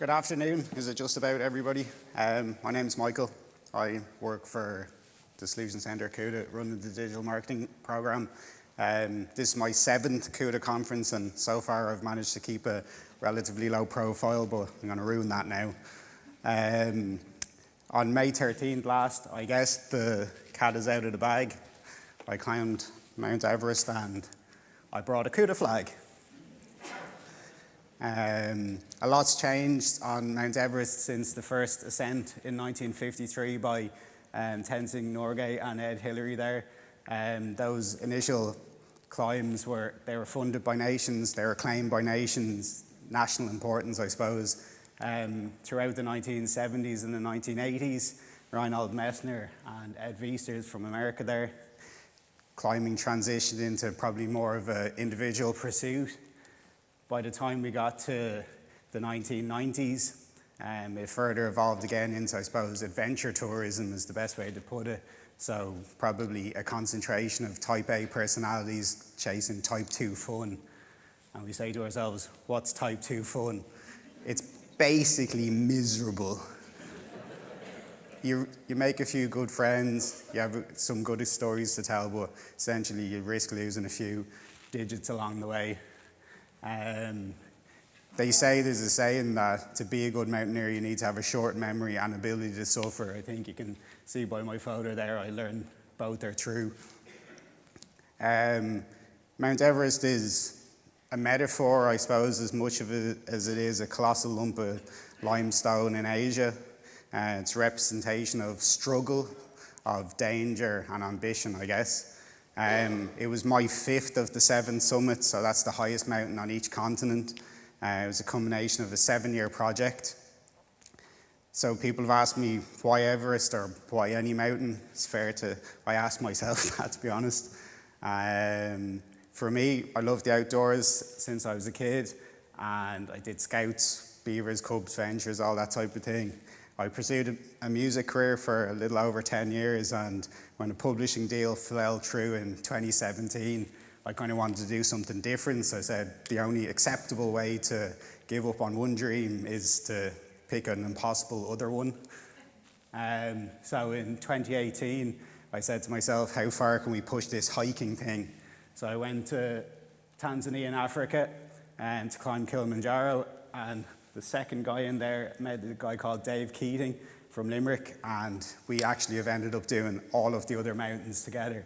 Good afternoon. Is it just about everybody? My name's Michael. I work for the Solution Centre CUDA, running the digital marketing program. This is my 7th CUDA conference, and so far I've managed to keep a relatively low profile, but I'm going to ruin that now. On May 13th last, I guess the cat is out of the bag. I climbed Mount Everest and I brought a CUDA flag. A lot's changed on Mount Everest since the first ascent in 1953 by Tenzing Norgay and Ed Hillary there. Those initial climbs were funded by nations, they were claimed by nations, national importance, I suppose. Throughout the 1970s and the 1980s, Reinhold Messner and Ed Viesters from America there, climbing transitioned into probably more of an individual pursuit. By the time we got to the 1990s, it further evolved again into, I suppose, adventure tourism is the best way to put it. So probably a concentration of type A personalities chasing type 2 fun. And we say to ourselves, what's type 2 fun? It's basically miserable. You make a few good friends, you have some good stories to tell, but essentially you risk losing a few digits along the way. They say, there's a saying that to be a good mountaineer you need to have a short memory and ability to suffer. I think you can see by my photo there, I learned both are true. Mount Everest is a metaphor, I suppose, as much of it as it is a colossal lump of limestone in Asia. It's a representation of struggle, of danger and ambition, I guess. It was my 5th of the 7 summits, so that's the highest mountain on each continent. It was a combination of a 7-year project. So people have asked me why Everest or why any mountain. It's fair to, I asked myself that, to be honest. For me, I love the outdoors since I was a kid, and I did scouts, beavers, cubs, ventures, all that type of thing. I pursued a music career for a little over 10 years, and when a publishing deal fell through in 2017, I kind of wanted to do something different. So I said the only acceptable way to give up on one dream is to pick an impossible other one. So in 2018, I said to myself, how far can we push this hiking thing? So I went to Tanzania in Africa to climb Kilimanjaro, and the second guy in there met a guy called Dave Keating from Limerick, and we actually have ended up doing all of the other mountains together.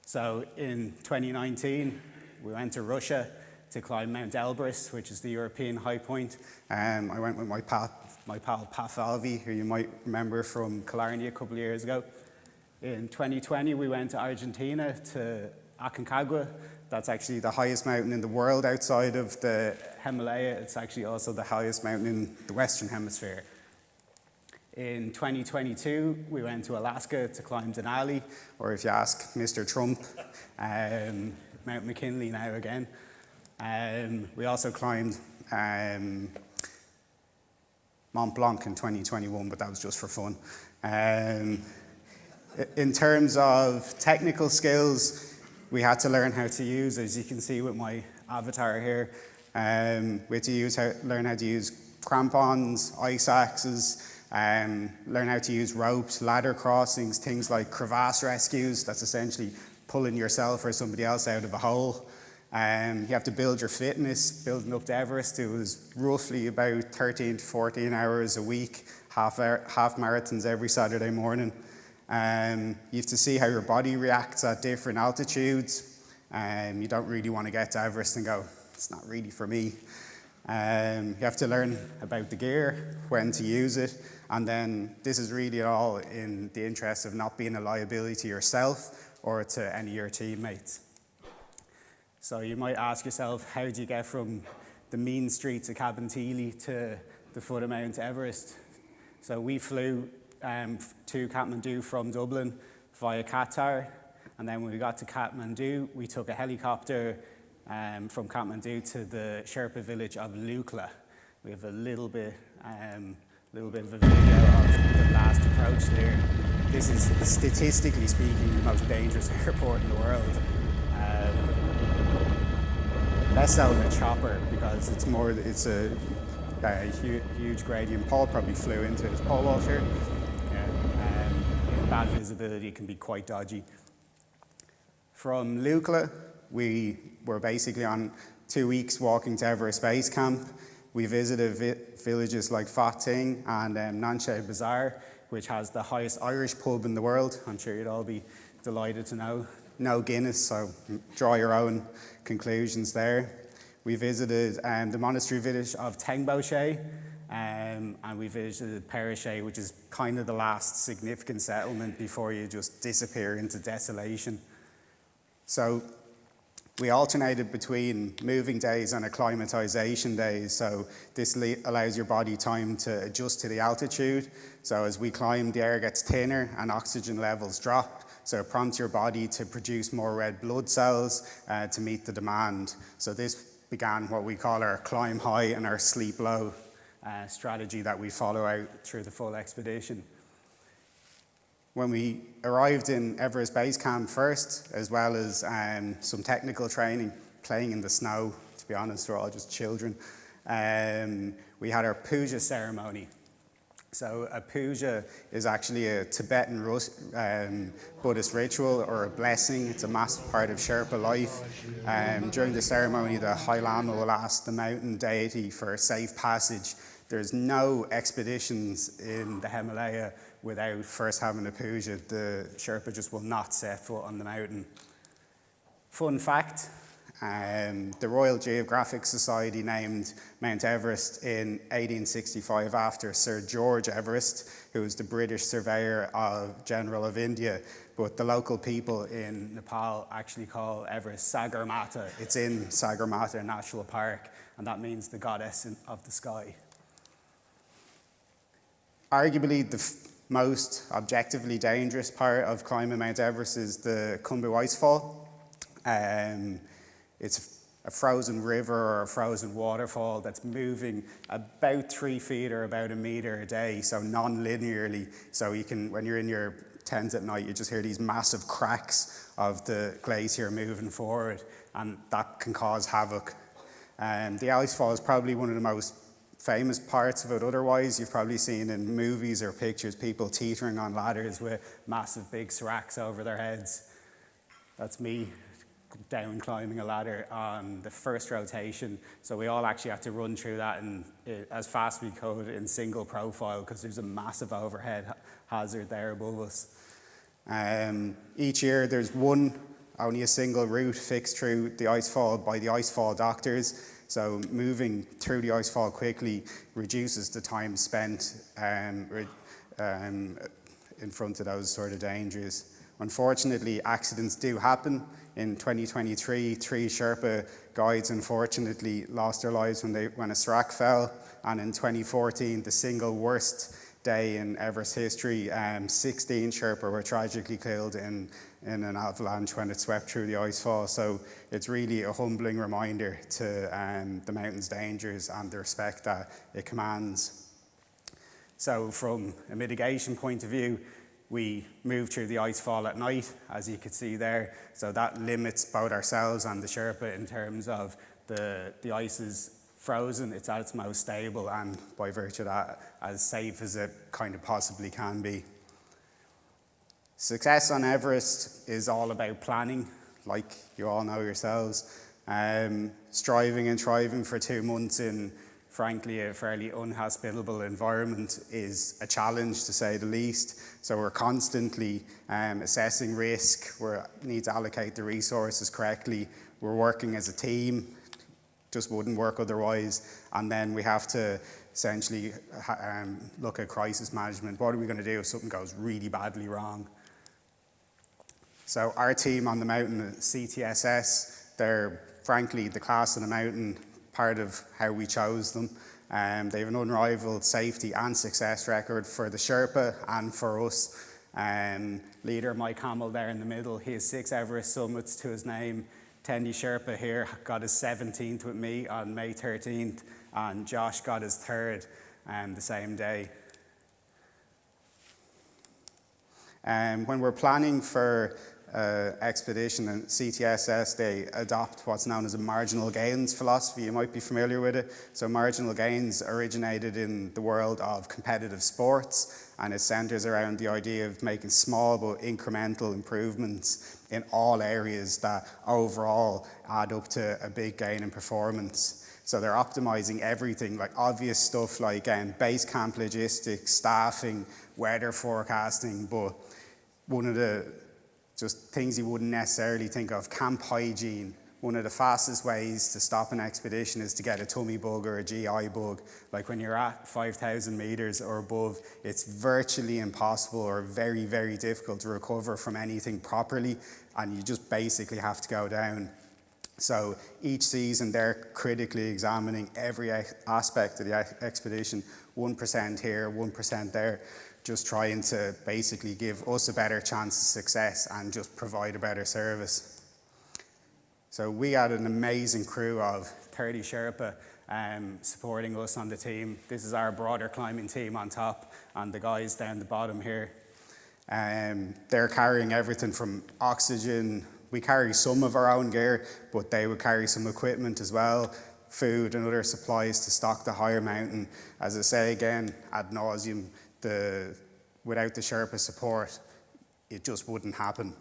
So in 2019, we went to Russia to climb Mount Everest, which is the European high point. I went with my pal Pafalvi, who you might remember from Killarney a couple of years ago. In 2020, we went to Argentina to Aconcagua. That's actually the highest mountain in the world outside of the Himalaya. It's actually also the highest mountain in the Western Hemisphere. In 2022, we went to Alaska to climb Denali, or if you ask Mr. Trump, Mount McKinley now again. We also climbed Mont Blanc in 2021, but that was just for fun. In terms of technical skills, we had to learn how to use, as you can see with my avatar here, we had to learn how to use crampons, ice axes, learn how to use ropes, ladder crossings, things like crevasse rescues. That's essentially pulling yourself or somebody else out of a hole. You have to build your fitness. Building up to Everest, it was roughly about 13 to 14 hours a week, half marathons every Saturday morning. You have to see how your body reacts at different altitudes. You don't really want to get to Everest and go, it's not really for me. You have to learn about the gear, when to use it, and then this is really all in the interest of not being a liability to yourself or to any of your teammates. So you might ask yourself, how do you get from the mean streets of Cabinteely to the foot of Mount Everest? So we flew to Kathmandu from Dublin via Qatar, and then when we got to Kathmandu, we took a helicopter from Kathmandu to the Sherpa village of Lukla. We have a little bit of a video of the last approach there. This is, statistically speaking, the most dangerous airport in the world. Less so in a chopper because it's huge gradient. Paul probably flew into his pole vault shirt. Bad visibility can be quite dodgy. From Lukla, we were basically on 2 weeks walking to Everest Base Camp. We visited villages like Fatting and Nanche Bazaar, which has the highest Irish pub in the world. I'm sure you'd all be delighted to know. No Guinness, so draw your own conclusions there. We visited the monastery village of Tengboche, and we visited Perichet, which is kind of the last significant settlement before you just disappear into desolation. So we alternated between moving days and acclimatization days. So this allows your body time to adjust to the altitude. So as we climb, the air gets thinner and oxygen levels drop. So it prompts your body to produce more red blood cells to meet the demand. So this began what we call our climb high and our sleep low strategy that we follow out through the full expedition. When we arrived in Everest Base Camp first, as well as some technical training, playing in the snow, to be honest, we're all just children, we had our puja ceremony. So a puja is actually a Tibetan Buddhist ritual or a blessing. It's a massive part of Sherpa life. During the ceremony, the High Lama will ask the mountain deity for a safe passage. There's no expeditions in the Himalaya without first having a puja. The Sherpa just will not set foot on the mountain. Fun fact, the Royal Geographic Society named Mount Everest in 1865 after Sir George Everest, who was the British surveyor general of India. But the local people in Nepal actually call Everest Sagarmatha. It's in Sagarmatha National Park, and that means the goddess of the sky. Arguably, the most objectively dangerous part of climbing Mount Everest is the Khumbu Icefall. It's a frozen river or a frozen waterfall that's moving about 3 feet or about 1 meter a day, so non-linearly. So you can, when you're in your tent at night, you just hear these massive cracks of the glacier moving forward, and that can cause havoc. The icefall is probably one of the most famous parts of it. Otherwise, you've probably seen in movies or pictures people teetering on ladders with massive big seracs over their heads. That's me down climbing a ladder on the first rotation. So we all actually had to run through that as fast as we could in single profile because there's a massive overhead hazard there above us. Each year there's only a single route fixed through the icefall by the icefall doctors. So moving through the icefall quickly reduces the time spent in front of those sort of dangers. Unfortunately, accidents do happen. In 2023, 3 Sherpa guides unfortunately lost their lives when a serac fell. And in 2014, the single worst day in Everest history, 16 Sherpa were tragically killed in an avalanche when it swept through the icefall. So it's really a humbling reminder to the mountain's dangers and the respect that it commands. So from a mitigation point of view, we move through the icefall at night, as you can see there. So that limits both ourselves and the Sherpa in terms of the ice is frozen, it's at its most stable, and by virtue of that, as safe as it kind of possibly can be. Success on Everest is all about planning, like you all know yourselves. Striving and thriving for 2 months in, frankly, a fairly unhospitable environment is a challenge, to say the least. So we're constantly assessing risk. We need to allocate the resources correctly. We're working as a team. Just wouldn't work otherwise. And then we have to essentially look at crisis management. What are we going to do if something goes really badly wrong? So our team on the mountain, CTSS, they're frankly the class of the mountain, part of how we chose them. They have an unrivaled safety and success record for the Sherpa and for us. Leader Mike Hamill there in the middle, he has 6 Everest summits to his name. Tendi Sherpa here got his 17th with me on May 13th, and Josh got his 3rd the same day. When we're planning for expedition, and CTSS, they adopt what's known as a marginal gains philosophy. You might be familiar with it. So marginal gains originated in the world of competitive sports, and it centers around the idea of making small but incremental improvements in all areas that overall add up to a big gain in performance. So they're optimizing everything, like obvious stuff like base camp logistics, staffing, weather forecasting, but one of the just things you wouldn't necessarily think of, camp hygiene. One of the fastest ways to stop an expedition is to get a tummy bug or a GI bug. Like when you're at 5,000 meters or above, it's virtually impossible or very, very difficult to recover from anything properly, and you just basically have to go down. So each season they're critically examining every aspect of the expedition, 1% here, 1% there, just trying to basically give us a better chance of success and just provide a better service. So we had an amazing crew of 30 Sherpa supporting us on the team. This is our broader climbing team on top, and the guys down the bottom here. They're carrying everything from oxygen. We carry some of our own gear, but they would carry some equipment as well, food and other supplies to stock the higher mountain. As I say again, ad nauseum, without the Sherpa support, it just wouldn't happen.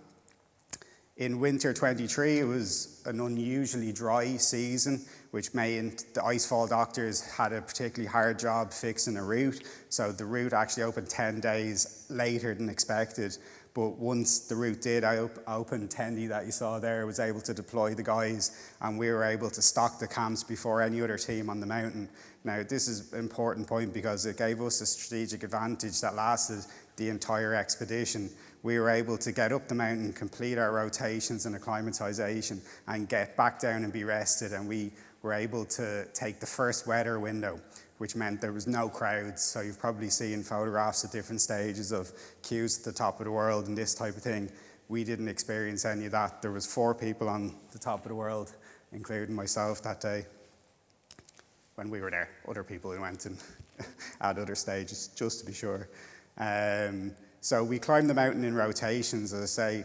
In winter 23, it was an unusually dry season, which meant the icefall doctors had a particularly hard job fixing a route. So the route actually opened 10 days later than expected. But once the route did open, Tendi that you saw there was able to deploy the guys, and we were able to stock the camps before any other team on the mountain. Now, this is an important point because it gave us a strategic advantage that lasted the entire expedition. We were able to get up the mountain, complete our rotations and acclimatization, and get back down and be rested. And we were able to take the first weather window, which meant there was no crowds. So you've probably seen photographs at different stages of queues at the top of the world and this type of thing. We didn't experience any of that. There was 4 people on the top of the world, including myself that day. When we were there, other people who went in at other stages, just to be sure. So we climb the mountain in rotations, as I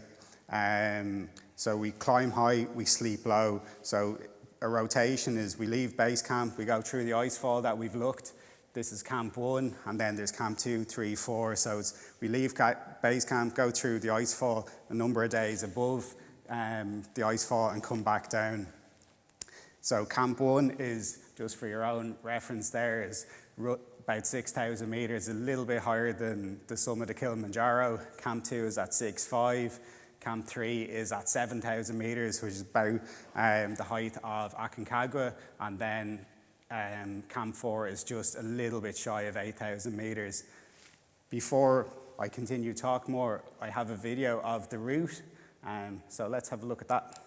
say. So we climb high, we sleep low. So a rotation is we leave base camp, we go through the icefall that we've looked. This is camp 1, and then there's camp 2, 3, 4. So we leave base camp, go through the icefall a number of days above the icefall and come back down. So camp 1 is, just for your own reference there, is about 6,000 meters, a little bit higher than the summit of Kilimanjaro. Camp 2 is at 6,500. Camp 3 is at 7,000 meters, which is about the height of Aconcagua. And then Camp 4 is just a little bit shy of 8,000 meters. Before I continue to talk more, I have a video of the route. So let's have a look at that.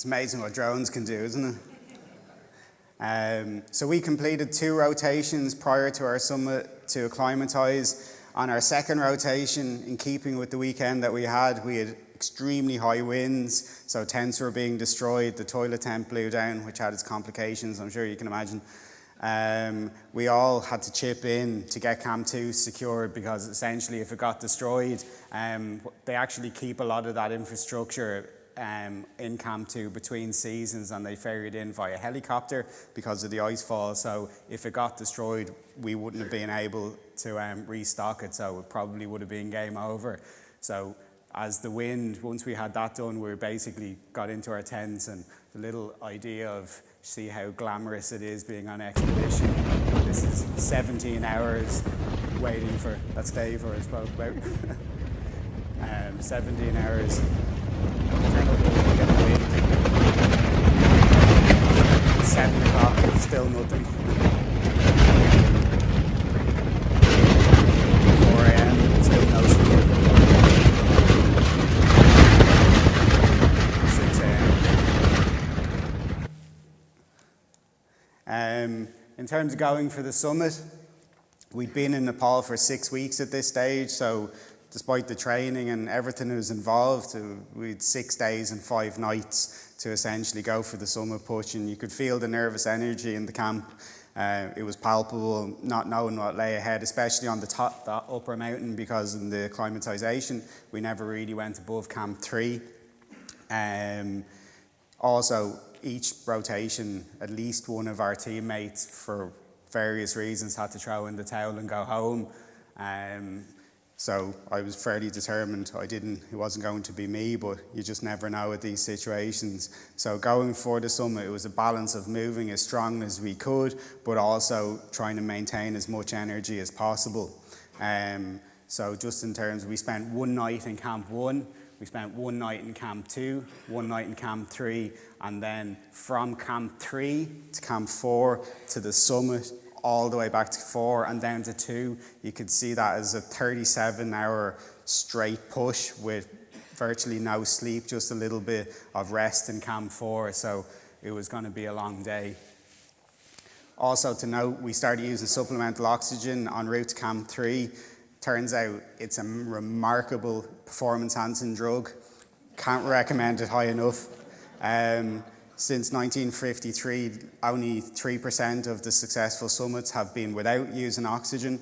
It's amazing what drones can do, isn't it? So we completed 2 rotations prior to our summit to acclimatise. On our second rotation, in keeping with the weekend that we had extremely high winds, so tents were being destroyed, the toilet tent blew down, which had its complications, I'm sure you can imagine. We all had to chip in to get Camp 2 secured, because essentially if it got destroyed, they actually keep a lot of that infrastructure in Camp 2 between seasons, and they ferried in via helicopter because of the ice fall. So if it got destroyed, we wouldn't have been able to restock it, so it probably would have been game over. So as the wind, once we had that done, we basically got into our tents, and the little idea of see how glamorous it is being on expedition. This is 17 hours waiting for, that's Dave who I spoke about. 17 hours. Turn up, get the wind. 7 o'clock, still nothing. 4 a.m, still no sleep. 6 a.m. In terms of going for the summit, we'd been in Nepal for 6 weeks at this stage, so despite the training and everything that was involved, we had 6 days and 5 nights to essentially go for the summit push, and you could feel the nervous energy in the camp. It was palpable, not knowing what lay ahead, especially on the top, that upper mountain, because in the acclimatization, we never really went above Camp 3. Also, each rotation, at least one of our teammates, for various reasons, had to throw in the towel and go home. So I was fairly determined. It wasn't going to be me, but you just never know with these situations. So going for the summit, it was a balance of moving as strong as we could, but also trying to maintain as much energy as possible. So just in terms, we spent 1 night in Camp 1, we spent 1 night in Camp 2, 1 night in Camp 3, and then from Camp 3 to Camp 4 to the summit, all the way back to 4 and down to 2, you could see that as a 37-hour straight push with virtually no sleep, just a little bit of rest in Camp 4, so it was going to be a long day. Also to note, we started using supplemental oxygen en route to Camp 3. Turns out it's a remarkable performance-enhancing drug. Can't recommend it high enough. Since 1953, only 3% of the successful summits have been without using oxygen.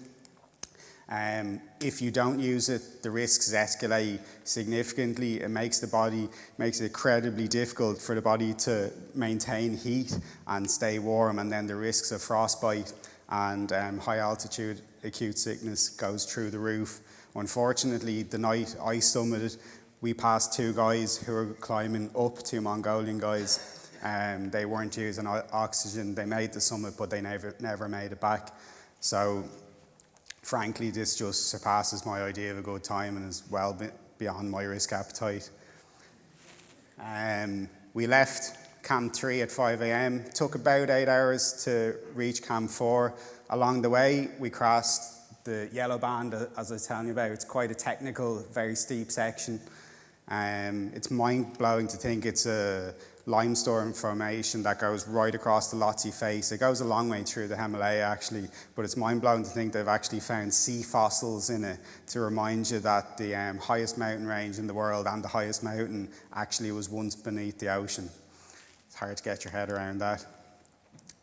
If you don't use it, the risks escalate significantly. It makes it incredibly difficult for the body to maintain heat and stay warm, and then the risks of frostbite and high altitude acute sickness goes through the roof. Unfortunately, the night I summited, we passed 2 guys who were climbing up, 2 Mongolian guys. They weren't using oxygen. They made the summit, but they never made it back. So frankly, this just surpasses my idea of a good time and is well beyond my risk appetite. We left Camp 3 at 5 a.m. Took about 8 hours to reach Camp 4. Along the way, we crossed the yellow band, as I was telling you about. It's quite a technical, very steep section. It's mind-blowing to think it's a limestone formation that goes right across the Lhotse face. It goes a long way through the Himalaya, actually, but it's mind-blowing to think they've actually found sea fossils in it to remind you that the highest mountain range in the world and the highest mountain actually was once beneath the ocean. It's hard to get your head around that.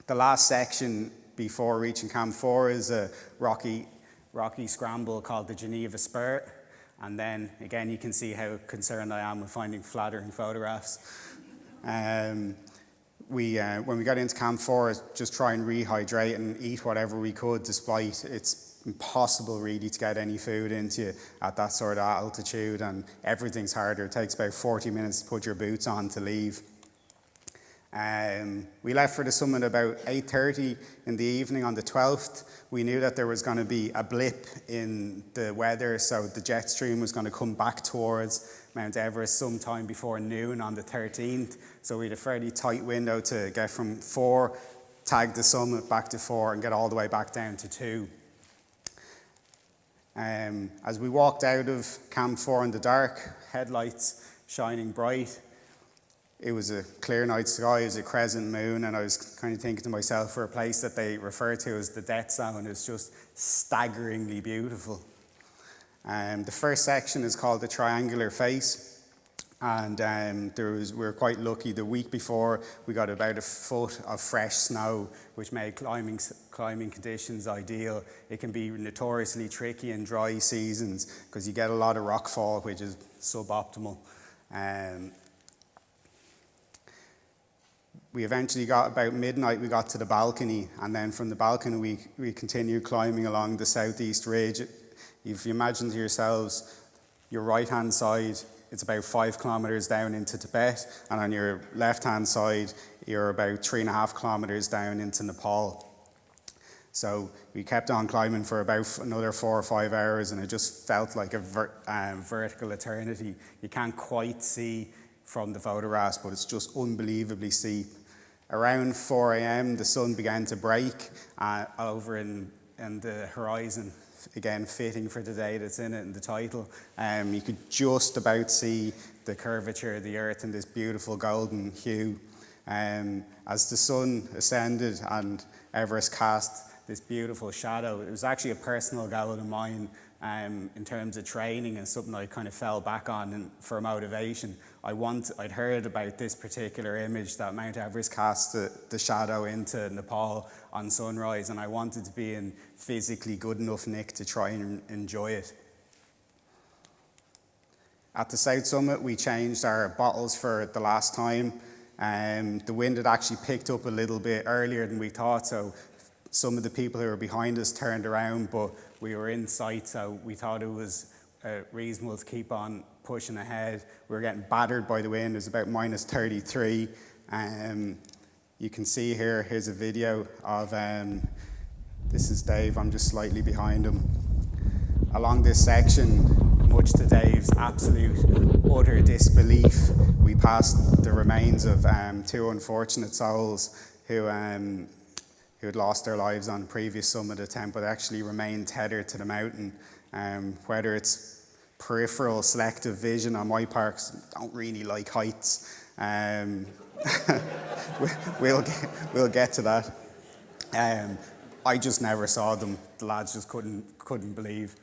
The last section before reaching Camp 4 is a rocky scramble called the Geneva Spur. And then, again, you can see how concerned I am with finding flattering photographs. When we got into Camp 4, just try and rehydrate and eat whatever we could, despite it's impossible really to get any food into you at that sort of altitude, and everything's harder. It takes about 40 minutes to put your boots on to leave. We left for the summit about 8:30 in the evening on the 12th. We knew that there was going to be a blip in the weather, so the jet stream was going to come back towards Mount Everest sometime before noon on the 13th. So we had a fairly tight window to get from 4, tag the summit back to 4, and get all the way back down to 2. As we walked out of Camp 4 in the dark, headlights shining bright, It was a clear night sky, it was a crescent moon, and I was kind of thinking to myself, for a place that they refer to as the death zone, it's just staggeringly beautiful. The first section is called the Triangular Face, and we were quite lucky. The week before, we got about a foot of fresh snow, which made climbing conditions ideal. It can be notoriously tricky in dry seasons because you get a lot of rockfall, which is suboptimal. We eventually got, about midnight, we got to the balcony, and then from the balcony we continued climbing along the southeast ridge. If you imagine to yourselves, your right-hand side, it's about 5 kilometers down into Tibet, and on your left-hand side, you're about 3.5 kilometers down into Nepal. So we kept on climbing for about another 4 or 5 hours, and it just felt like a vertical eternity. You can't quite see from the photographs, but it's just unbelievably steep. Around 4 a.m, the sun began to break over in the horizon, again fitting for the day that's in it in the title. You could just about see the curvature of the earth in this beautiful golden hue. As the sun ascended and Everest cast this beautiful shadow, it was actually a personal goal of mine in terms of training, and something I kind of fell back on and for motivation. I'd heard about this particular image that Mount Everest cast the shadow into Nepal on sunrise, and I wanted to be in physically good enough nick to try and enjoy it. At the south summit, we changed our bottles for the last time. The wind had actually picked up a little bit earlier than we thought, so some of the people who were behind us turned around, but we were in sight, so we thought it was reasonable to keep on pushing ahead. We were getting battered by the wind. It was about minus 33. You can see here's a video of, this is Dave, I'm just slightly behind him. Along this section, much to Dave's absolute utter disbelief, we passed the remains of 2 unfortunate souls who had lost their lives on a previous summit attempt, but actually remained tethered to the mountain. Whether it's peripheral selective vision on my part, 'cause I don't really like heights. We'll get to that. I just never saw them. The lads just couldn't believe.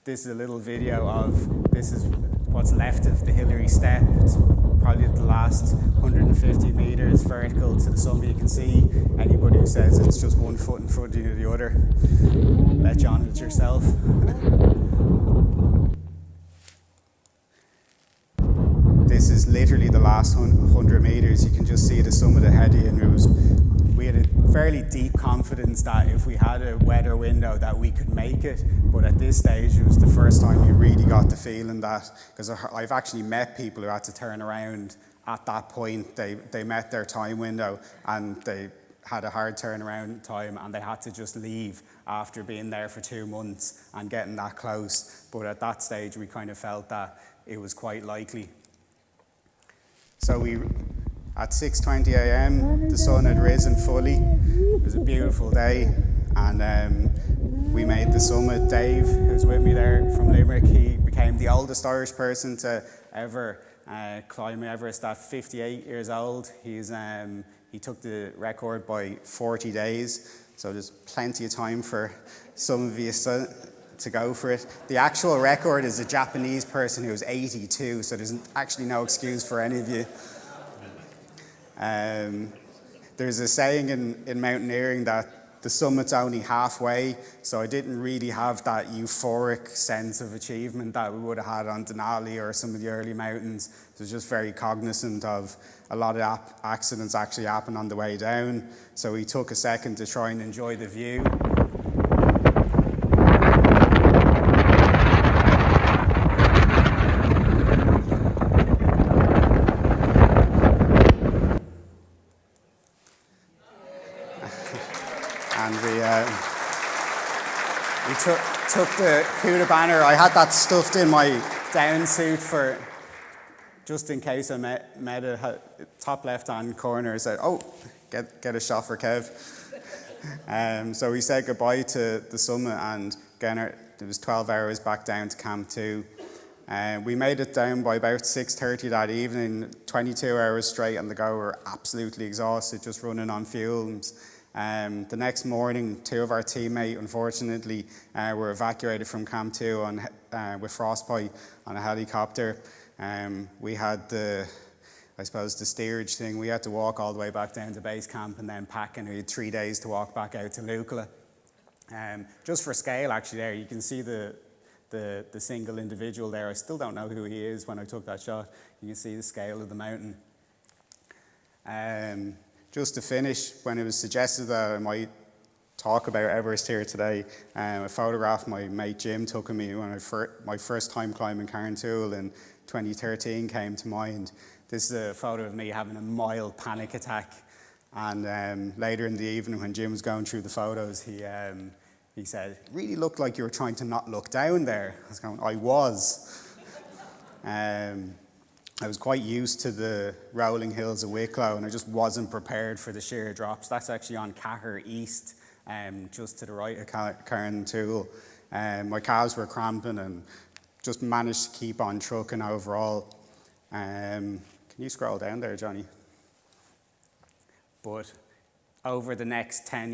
This is a little video this is what's left of the Hillary Step. It's probably the last 150 meters vertical to the summit. You can see anybody who says it's just 1 foot in front of the other, let you on it yourself. This is literally the last 100 meters. You can just see the summit ahead of you, and we had a fairly deep confidence that if we had a weather window that we could make it, but at this stage it was the first time you really got the feeling that, because I've actually met people who had to turn around at that point. They met their time window and they had a hard turnaround time, and they had to just leave after being there for 2 months and getting that close. But at that stage we kind of felt that it was quite likely. So at 6:20 a.m, the sun had risen fully. It was a beautiful day, and we made the summit. Dave, who's with me there from Limerick, he became the oldest Irish person to ever climb Everest at 58 years old. He took the record by 40 days, so there's plenty of time for some of you to go for it. The actual record is a Japanese person who's 82, so there's actually no excuse for any of you. There's a saying in mountaineering that the summit's only halfway, so I didn't really have that euphoric sense of achievement that we would have had on Denali or some of the early mountains. So I was just very cognizant of a lot of accidents actually happen on the way down, so we took a second to try and enjoy the view. And we took the Cuda banner. I had that stuffed in my down suit for just in case I met a top left-hand corner. Said, "Oh, get a shot for Kev." So we said goodbye to the summit, and again, it was 12 hours back down to Camp 2. We made it down by about 6:30 that evening, 22 hours straight on the go. We were absolutely exhausted, just running on fumes. The next morning, 2 of our teammates, unfortunately, were evacuated from Camp 2 with frostbite on a helicopter. We had the steerage thing. We had to walk all the way back down to base camp and then pack, and we had 3 days to walk back out to Lukla. Just for scale, actually, there you can see the single individual there. I still don't know who he is when I took that shot. You can see the scale of the mountain. Just to finish, when it was suggested that I might talk about Everest here today, a photograph my mate Jim took of me when my first time climbing Carntool in 2013 came to mind. This is a photo of me having a mild panic attack, and later in the evening when Jim was going through the photos, he said, "It really looked like you were trying to not look down there." I was going, I was. I was quite used to the rolling hills of Wicklow, and I just wasn't prepared for the sheer drops. That's actually on Cahir East, just to the right of Carntool. My calves were cramping and just managed to keep on trucking overall. Can you scroll down there, Johnny? But over the next 10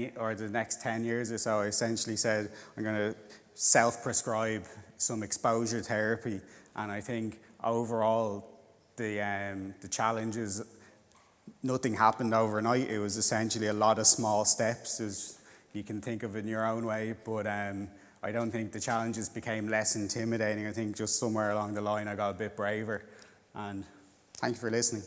years or so, I essentially said I'm going to self-prescribe some exposure therapy, and I think overall the challenges, nothing happened overnight. It was essentially a lot of small steps, as you can think of in your own way, but I don't think the challenges became less intimidating. I think just somewhere along the line I got a bit braver, and thank you for listening.